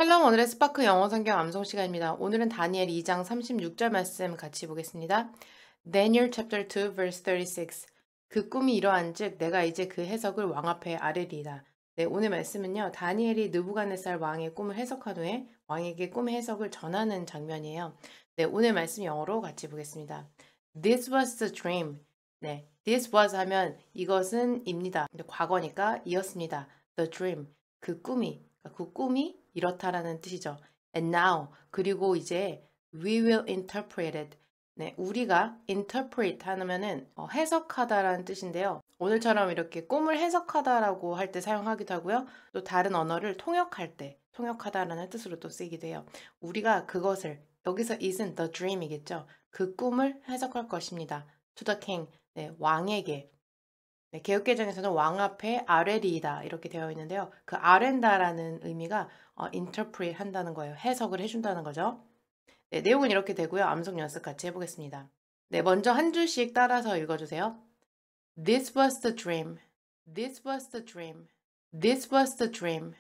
샬롬 오늘의 스파크 영어 성경 암송 시간입니다. 오늘은 다니엘 2장 36절 말씀 같이 보겠습니다. Daniel chapter 2 verse 36. 그 꿈이 이러한즉 내가 이제 그 해석을 왕 앞에 아뢰리이다. 네, 오늘 말씀은요. 다니엘이 느부갓네살 왕의 꿈을 해석한 후에 왕에게 꿈의 해석을 전하는 장면이에요. 네, 오늘 말씀 영어로 같이 보겠습니다. This was the dream. 네, this was 하면 이것은 입니다. 근데 과거니까 이었습니다. The dream. 그 꿈이 이렇다라는 뜻이죠. And now 그리고 이제 we will interpret it. 네, 우리가 interpret 하면은 해석하다라는 뜻인데요. 오늘처럼 이렇게 꿈을 해석하다라고 할 때 사용하기도 하고요. 또 다른 언어를 통역할 때 통역하다라는 뜻으로 또 쓰기도 해요. 우리가 그것을 여기서 isn't the dream이겠죠. 그 꿈을 해석할 것입니다. To the king. 네, 왕에게. 네, 개역개정에서는 왕 앞에 아뢰리이다 이렇게 되어 있는데요. 그 아랜다라는 의미가 interpret 한다는 거예요. 해석을 해준다는 거죠. 네, 내용은 이렇게 되고요. 암송 연습 같이 해보겠습니다. 네, 먼저 한 줄씩 따라서 읽어주세요. This was the dream. This was the dream. This was the dream.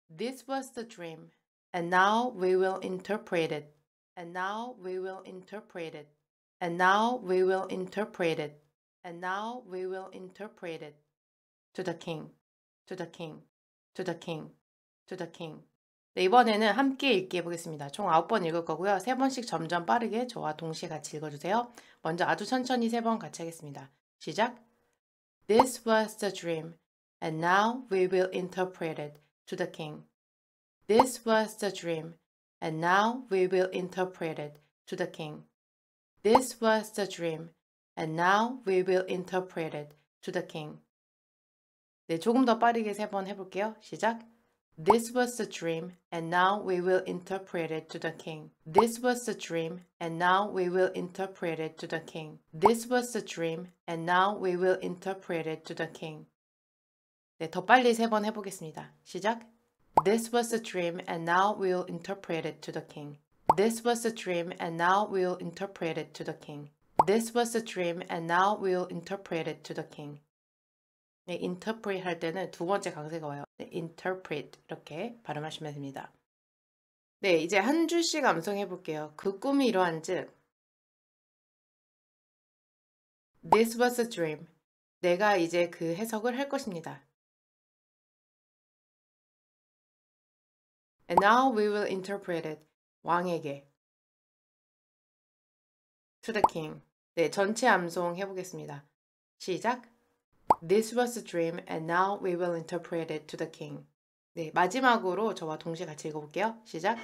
This was the dream. And now we will interpret it. And now we will interpret it. And now we will interpret it. And now we will interpret it. To the king, to the king, to the king, to the king. 네, 이번에는 함께 읽기 해보겠습니다. 총 9번 읽을 거고요. 3번씩 점점 빠르게 저와 동시에 같이 읽어주세요. 먼저 아주 천천히 3번 같이 하겠습니다. 시작! This was the dream, and now we will interpret it to the king. This was the dream, and now we will interpret it to the king. This was the dream, and now we will interpret it to the king. 네, 조금 더 빠르게 3번 해볼게요. 시작! This was the dream, and now we will interpret it to the king. This was the dream, and now we will interpret it to the king. This was the dream, and now we will interpret it to the king. 네, 더 빨리 3번 해보겠습니다. 시작! This was the dream, and now we will interpret it to the king. This was the dream, and now we will interpret it to the king. This was the dream, and now we will interpret it to the king. 네, interpret 할 때는 두 번째 강세가 와요. 네, interpret 이렇게 발음하시면 됩니다. 네, 이제 한 줄씩 암송해 볼게요. 그 꿈이 이러한즉 This was a dream. 내가 이제 그 해석을 할 것입니다. And now we will interpret it. 왕에게. To the king. 네, 전체 암송 해보겠습니다. 시작! This was a dream, and now we will interpret it to the king. 네, 마지막으로 저와 동시에 같이 읽어볼게요. 시작!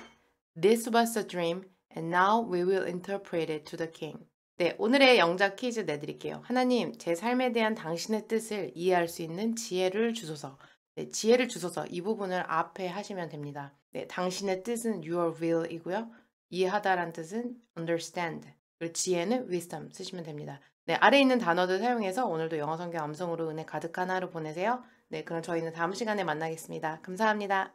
This was a dream, and now we will interpret it to the king. 네, 오늘의 영작 퀴즈 내드릴게요. 하나님, 제 삶에 대한 당신의 뜻을 이해할 수 있는 지혜를 주소서. 네, 지혜를 주소서 이 부분을 앞에 하시면 됩니다. 네, 당신의 뜻은 your will이고요. 이해하다란 뜻은 understand. 그리고 지혜는 wisdom 쓰시면 됩니다. 네, 아래에 있는 단어들 사용해서 오늘도 영어 성경 암송으로 은혜 가득한 하루 보내세요. 네, 그럼 저희는 다음 시간에 만나겠습니다. 감사합니다.